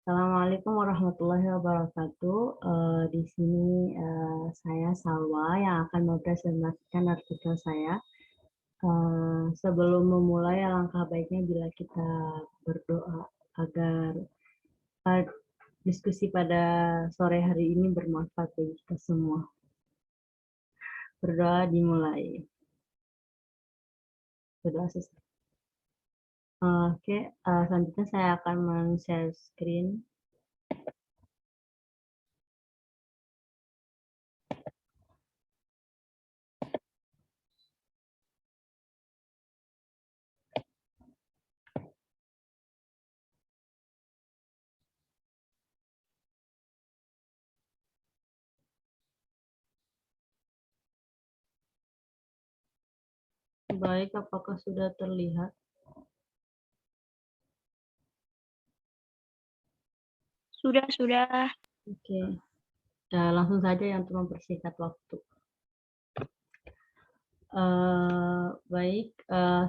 Assalamualaikum warahmatullahi wabarakatuh. Di sini saya Salwa yang akan mempresentasikan artikel saya. Sebelum memulai, alangkah baiknya bila kita berdoa agar diskusi pada sore hari ini bermanfaat bagi kita semua. Berdoa dimulai. Berdoa selesai. Selanjutnya saya akan men-share screen. Baik, apakah sudah terlihat? Sudah. Oke. Langsung saja yang untuk mempersingkat waktu.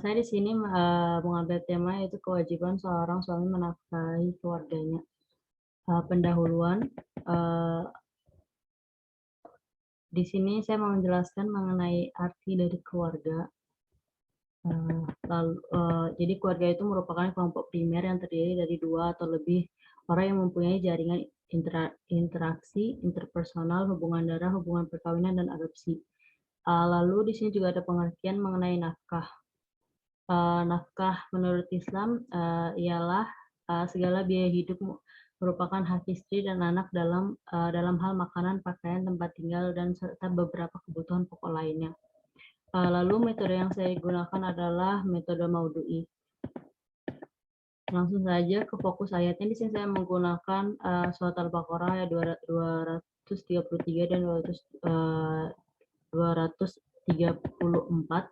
Saya di sini mengambil tema yaitu kewajiban seorang suami menafkahi keluarganya. Pendahuluan, di sini saya mau menjelaskan mengenai arti dari keluarga. Jadi keluarga itu merupakan kelompok primer yang terdiri dari 2 atau lebih orang yang mempunyai jaringan interaksi interpersonal, hubungan darah, hubungan perkawinan, dan adopsi. Lalu di sini juga ada pengertian mengenai nafkah. Nafkah menurut Islam ialah segala biaya hidup merupakan hak istri dan anak dalam hal makanan, pakaian, tempat tinggal, dan serta beberapa kebutuhan pokok lainnya. Lalu metode yang saya gunakan adalah metode Maudu'i. Langsung saja ke fokus ayatnya. Di sini saya menggunakan surat Al-Baqarah ayat 233 dan 234.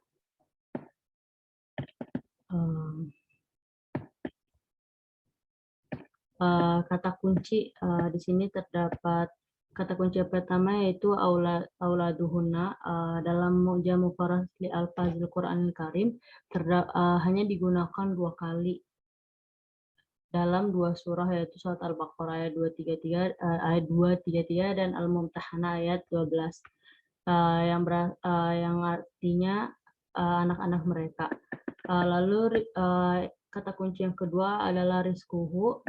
Kata kunci di sini terdapat kata kunci pertama yaitu auladuhunna. Dalam Mu'jam Mufarrad li Al-Fazil Qur'anil Karim hanya digunakan 2 kali dalam 2 surah, yaitu surat Al-Baqarah ayat 233 dan Al-Mumtahanah ayat 12 yang artinya anak-anak mereka. Lalu kata kunci yang kedua adalah rizquhu.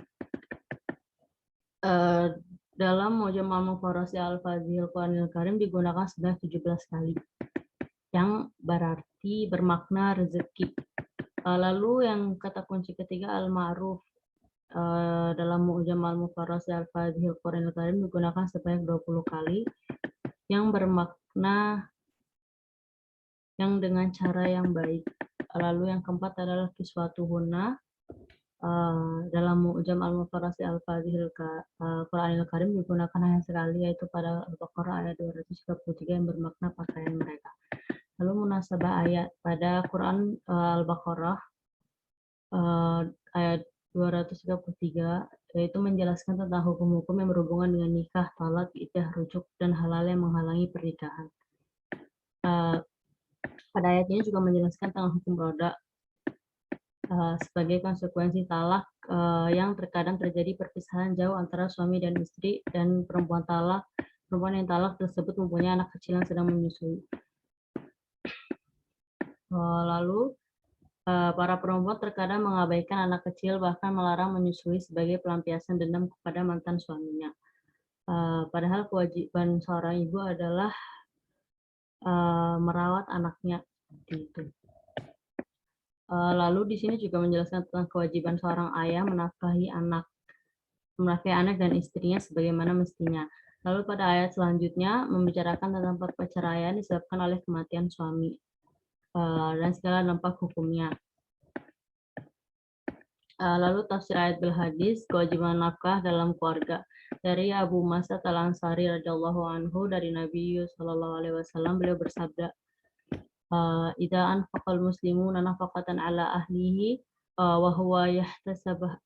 Dalam Mu'jam Al-Mufarrad Al-Fazil Qur'anil Karim digunakan sebanyak 17 kali, yang berarti bermakna rezeki. Lalu yang kata kunci ketiga Al-Ma'ruf. Dalam Mu'jam Al-Mufarrad Al-Fazil Qur'anil Karim digunakan sebanyak 20 kali, yang bermakna yang dengan cara yang baik. Lalu yang keempat adalah kiswatuhunna. Dalam Mu'jam Al-Mufarrad Al-Fazil Qur'anil Karim digunakan hanya sekali, yaitu pada Al-Baqarah ayat 233 yang bermakna pakaian mereka. Lalu munasabah ayat pada Quran Al-Baqarah ayat 233 yaitu menjelaskan tentang hukum-hukum yang berhubungan dengan nikah, talak, iddah, rujuk, dan hal-hal yang menghalangi pernikahan. Pada ayat ini juga menjelaskan tentang hukum roda sebagai konsekuensi talak yang terkadang terjadi perpisahan jauh antara suami dan istri, dan perempuan yang talak tersebut mempunyai anak kecil yang sedang menyusui. Lalu para perempuan terkadang mengabaikan anak kecil, bahkan melarang menyusui sebagai pelampiasan dendam kepada mantan suaminya. Padahal kewajiban seorang ibu adalah merawat anaknya, seperti itu. Lalu di sini juga menjelaskan tentang kewajiban seorang ayah menafkahi anak dan istrinya sebagaimana mestinya. Lalu pada ayat selanjutnya membicarakan tentang perceraian disebabkan oleh kematian suami dan segala dampak hukumnya. Lalu tafsir ayat bil hadis, kewajiban nafkah dalam keluarga. Dari Abu Mas'ud Al-Ansari radhiyallahu anhu, dari Nabi sallallahu alaihi wasallam, beliau bersabda, idza anfaqal muslimuna nafaqatan ala ahlihi wa huwa yahtasabha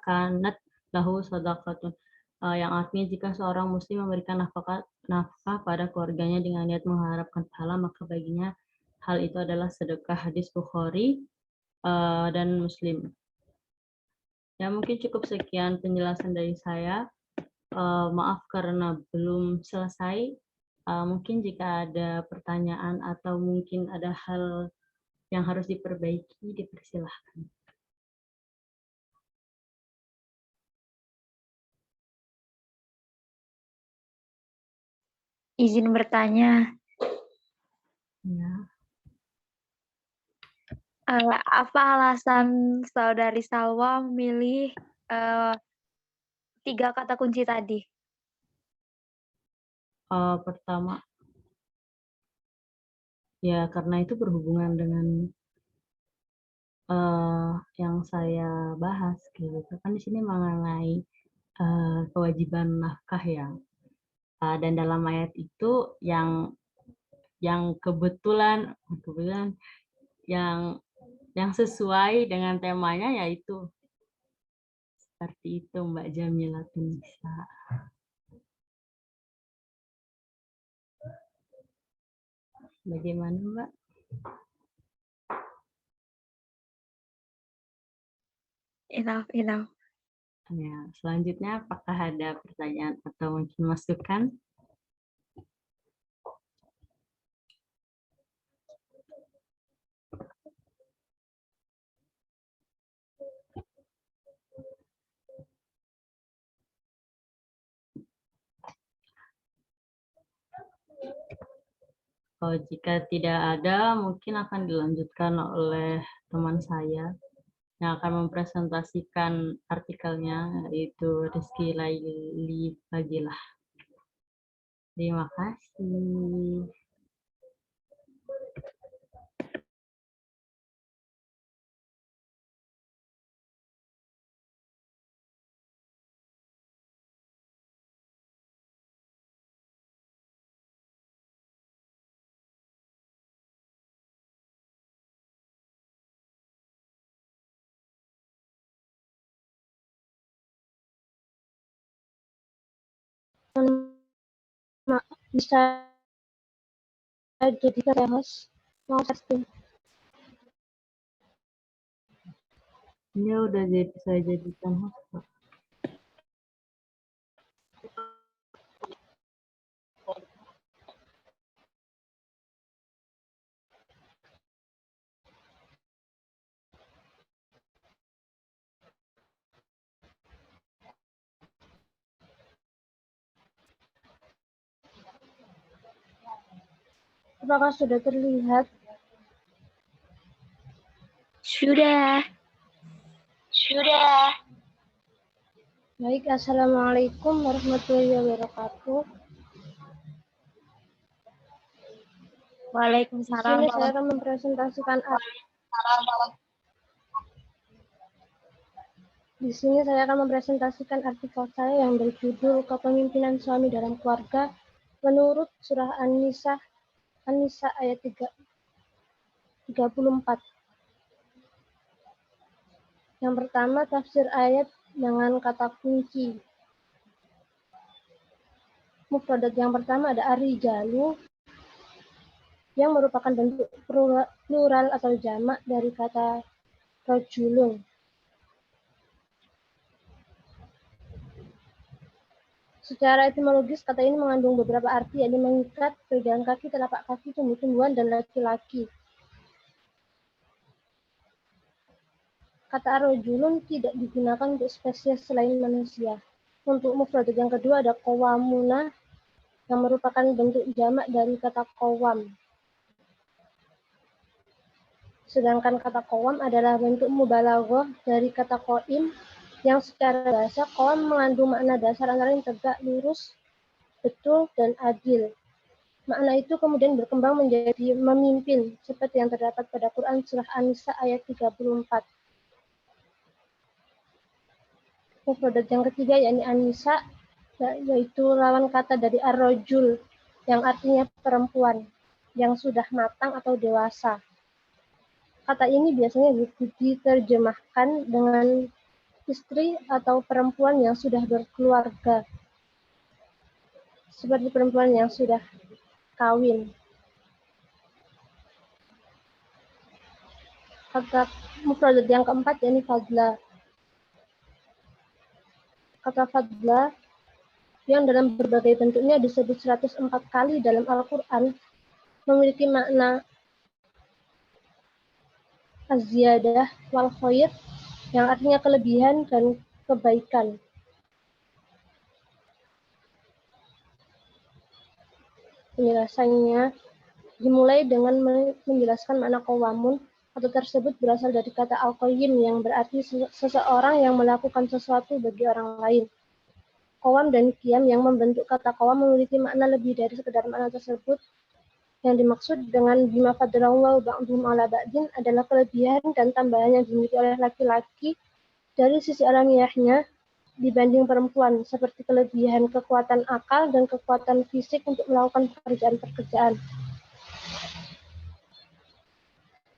kanat lahu sadaqatun. Yang artinya jika seorang muslim memberikan nafkah pada keluarganya dengan niat mengharapkan pahala, maka baginya hal itu adalah sedekah. Hadis Bukhari. dan Muslim. Ya, mungkin cukup sekian penjelasan dari saya. Maaf karena belum selesai. Mungkin jika ada pertanyaan atau mungkin ada hal yang harus diperbaiki, dipersilahkan. Izin bertanya, Ya. apa alasan Saudari Salwa memilih 3 kata kunci tadi? Pertama, ya karena itu berhubungan dengan yang saya bahas, gitu. Kan di sini mengenai kewajiban nafkah ya. Dan dalam ayat itu yang kebetulan yang sesuai dengan temanya yaitu seperti itu, Mbak Jamila Tunisa. Bagaimana, Mbak? Enough. Ya, selanjutnya apakah ada pertanyaan atau mungkin masukan? Jika tidak ada, mungkin akan dilanjutkan oleh teman saya yang akan mempresentasikan artikelnya, yaitu Rizky Laili Fadilah. Terima kasih. Bisa jadi saya host, mau testing. Ini udah saya jadikan host, Pak. Apakah sudah terlihat? Sudah. Baik, Assalamualaikum warahmatullahi wabarakatuh. Waalaikumsalam. Di sini saya akan mempresentasikan artikel saya yang berjudul Kepemimpinan Suami dalam Keluarga menurut surah An-Nisa ayat 34. Yang pertama, tafsir ayat dengan kata kunci. Mufradat yang pertama ada ar-rijalu, yang merupakan bentuk plural atau jamak dari kata rajulun. Secara etimologis, kata ini mengandung beberapa arti, yakni mengikat, pegangan kaki, telapak kaki, tumbuh-tumbuhan, dan laki-laki. Kata ar-rajulun tidak digunakan untuk spesies selain manusia. Untuk mufradat yang kedua ada qawwamuna, yang merupakan bentuk jamak dari kata qawwam. Sedangkan kata qawwam adalah bentuk mubalaghah dari kata qaim, yang secara bahasa qawwam mengandung makna dasar antara lain tegak, lurus, betul, dan adil. Makna itu kemudian berkembang menjadi memimpin, seperti yang terdapat pada Quran Surah An-Nisa ayat 34. Mufradat yang ketiga yakni An-Nisa, yaitu lawan kata dari ar-rajul, yang artinya perempuan yang sudah matang atau dewasa. Kata ini biasanya diterjemahkan dengan istri atau perempuan yang sudah berkeluarga, seperti perempuan yang sudah kawin. Kata mufradat yang keempat yakni fadla. Kata fadla yang dalam berbagai bentuknya disebut 104 kali dalam Al-Quran memiliki makna az-ziyadah wal khair yang artinya kelebihan dan kebaikan. Penjelasannya dimulai dengan menjelaskan makna qawamun atau tersebut berasal dari kata al-qayyim yang berarti seseorang yang melakukan sesuatu bagi orang lain. Qawam dan qiyam yang membentuk kata qawam memiliki makna lebih dari sekedar makna tersebut. Yang dimaksud dengan bima faddalallahu ba'dhum ala ba'din adalah kelebihan dan tambahan yang dimiliki oleh laki-laki dari sisi alamiahnya dibanding perempuan, seperti kelebihan kekuatan akal dan kekuatan fisik untuk melakukan pekerjaan-pekerjaan.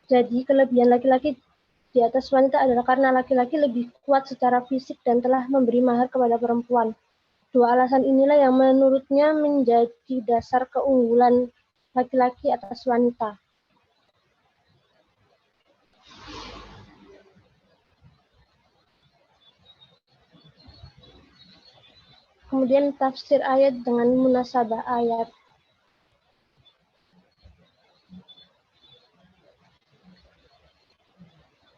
Jadi, kelebihan laki-laki di atas wanita adalah karena laki-laki lebih kuat secara fisik dan telah memberi mahar kepada perempuan. Dua alasan inilah yang menurutnya menjadi dasar keunggulan laki-laki atas wanita. Kemudian tafsir ayat dengan munasabah ayat.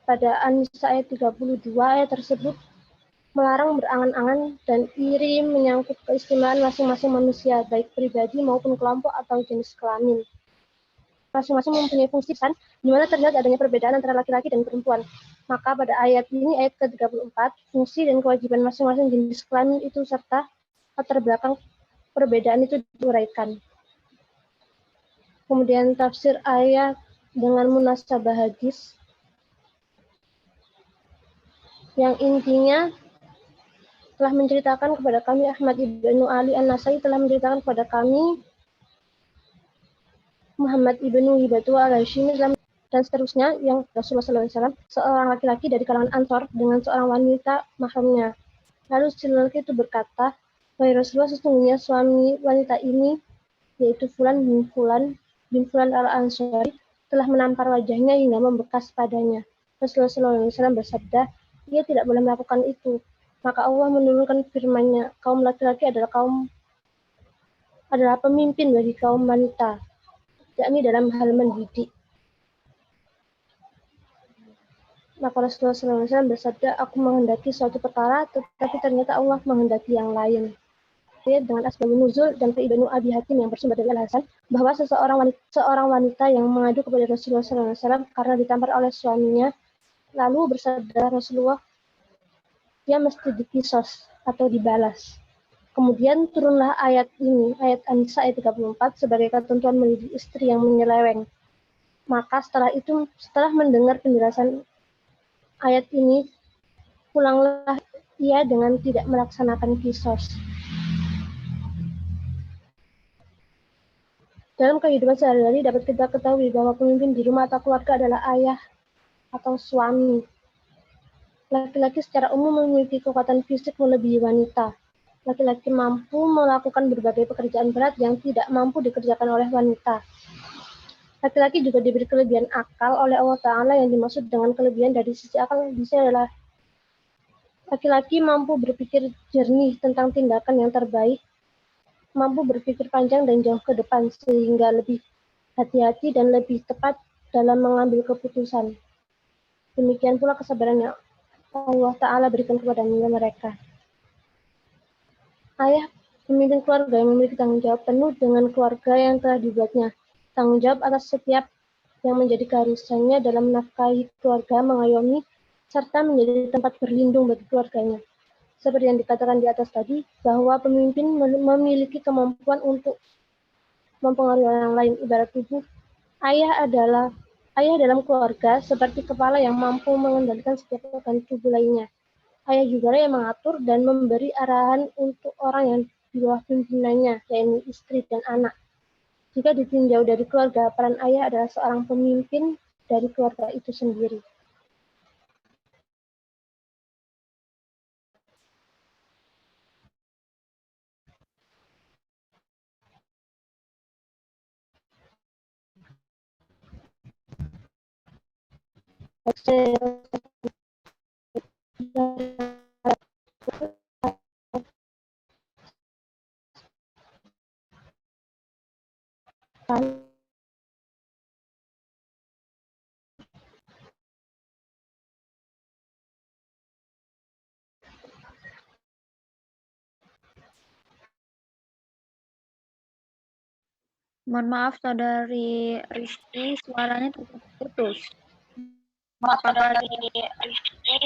Pada An-Nisa ayat 32, ayat tersebut melarang berangan-angan dan iri menyangkut keistimewaan masing-masing manusia, baik pribadi maupun kelompok atau jenis kelamin. Masing-masing mempunyai fungsi pesan, di mana terlihat adanya perbedaan antara laki-laki dan perempuan. Maka pada ayat ini, ayat ke-34, fungsi dan kewajiban masing-masing jenis kelamin itu serta latar belakang perbedaan itu diuraikan. Kemudian tafsir ayat dengan munasabah hadis, yang intinya telah menceritakan kepada kami Ahmad ibnu Ali An-Nasai telah menceritakan kepada kami Muhammad ibnu Hibatu al-Hashimi dan seterusnya yang Rasulullah SAW seorang laki-laki dari kalangan Ansor dengan seorang wanita mahramnya. Lalu si lelaki itu berkata, wahai Rasulullah, sesungguhnya suami wanita ini yaitu Fulan bin Fulan al-Ansari telah menampar wajahnya hingga membekas padanya. Rasulullah SAW bersabda, ia tidak boleh melakukan itu. Maka Allah menurunkan firman-Nya, kaum laki-laki adalah pemimpin bagi kaum wanita, yakni dalam hal mendidik. Maka Rasulullah SAW bersabda, aku menghendaki suatu perkara, tetapi ternyata Allah menghendaki yang lain. Dengan asbabun nuzul dan Ibnu Abi Hatim yang bersumber dari Al-Hasan, bahwa seorang wanita yang mengadu kepada Rasulullah SAW karena ditampar oleh suaminya, lalu bersabda Rasulullah, dia mesti dikisos atau dibalas. Kemudian turunlah ayat ini, ayat An-Nisa ayat 34 sebagai ketentuan mendidik istri yang menyeleweng. Maka setelah mendengar penjelasan ayat ini, pulanglah ia dengan tidak melaksanakan kisos. Dalam kehidupan sehari-hari dapat kita ketahui bahwa pemimpin di rumah atau keluarga adalah ayah atau suami. Laki-laki secara umum memiliki kekuatan fisik melebihi wanita. Laki-laki mampu melakukan berbagai pekerjaan berat yang tidak mampu dikerjakan oleh wanita. Laki-laki juga diberi kelebihan akal oleh Allah Ta'ala. Yang dimaksud dengan kelebihan dari sisi akal di sini adalah laki-laki mampu berpikir jernih tentang tindakan yang terbaik, mampu berpikir panjang dan jauh ke depan sehingga lebih hati-hati dan lebih tepat dalam mengambil keputusan. Demikian pula kesabaran yang Allah Ta'ala berikan kepada mereka. Ayah pemimpin keluarga yang memiliki tanggung jawab penuh dengan keluarga yang telah dibuatnya. Tanggung jawab atas setiap yang menjadi keharusannya dalam menafkahi keluarga, mengayomi, serta menjadi tempat berlindung bagi keluarganya. Seperti yang dikatakan di atas tadi, bahwa pemimpin memiliki kemampuan untuk mempengaruhi orang lain. Ibarat tubuh, ayah dalam keluarga seperti kepala yang mampu mengendalikan setiap organ tubuh lainnya. Ayah juga yang mengatur dan memberi arahan untuk orang yang di bawah pimpinannya, yaitu istri dan anak. Jika ditinjau dari keluarga, peran ayah adalah seorang pemimpin dari keluarga itu sendiri. Mohon maaf, Saudari Rizky, suaranya terputus. Maaf, Saudari Rizky.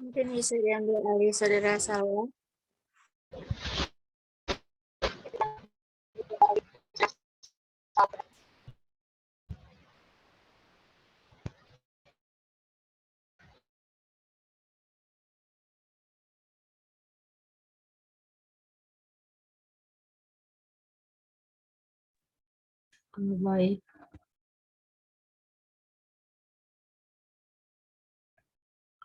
Mungkin bisa diambil alih Saudara Salwa. Baik.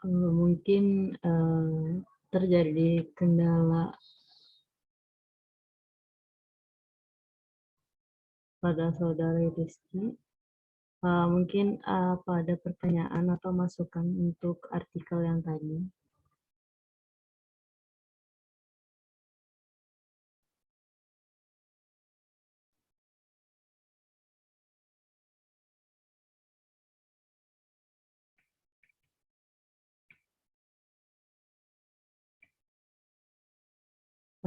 Mungkin terjadi kendala pada Saudari Rizky. Mungkin apa ada pertanyaan atau masukan untuk artikel yang tadi?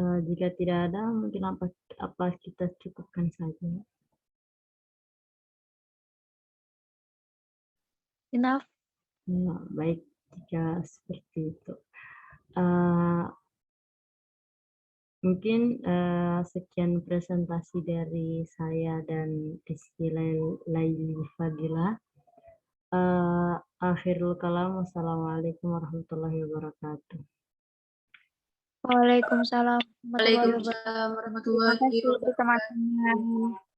Jika tidak ada, mungkin apa kita cukupkan saja. Enough. Nah, baik, jika seperti itu. Mungkin sekian presentasi dari saya dan Rizky Laili Fadila. Akhirul kalam, wassalamualaikum warahmatullahi wabarakatuh. Waalaikumsalam warahmatullahi wabarakatuh. Waalaikumsalam warahmatullahi Terima kasih wabarakatuh. teman-teman.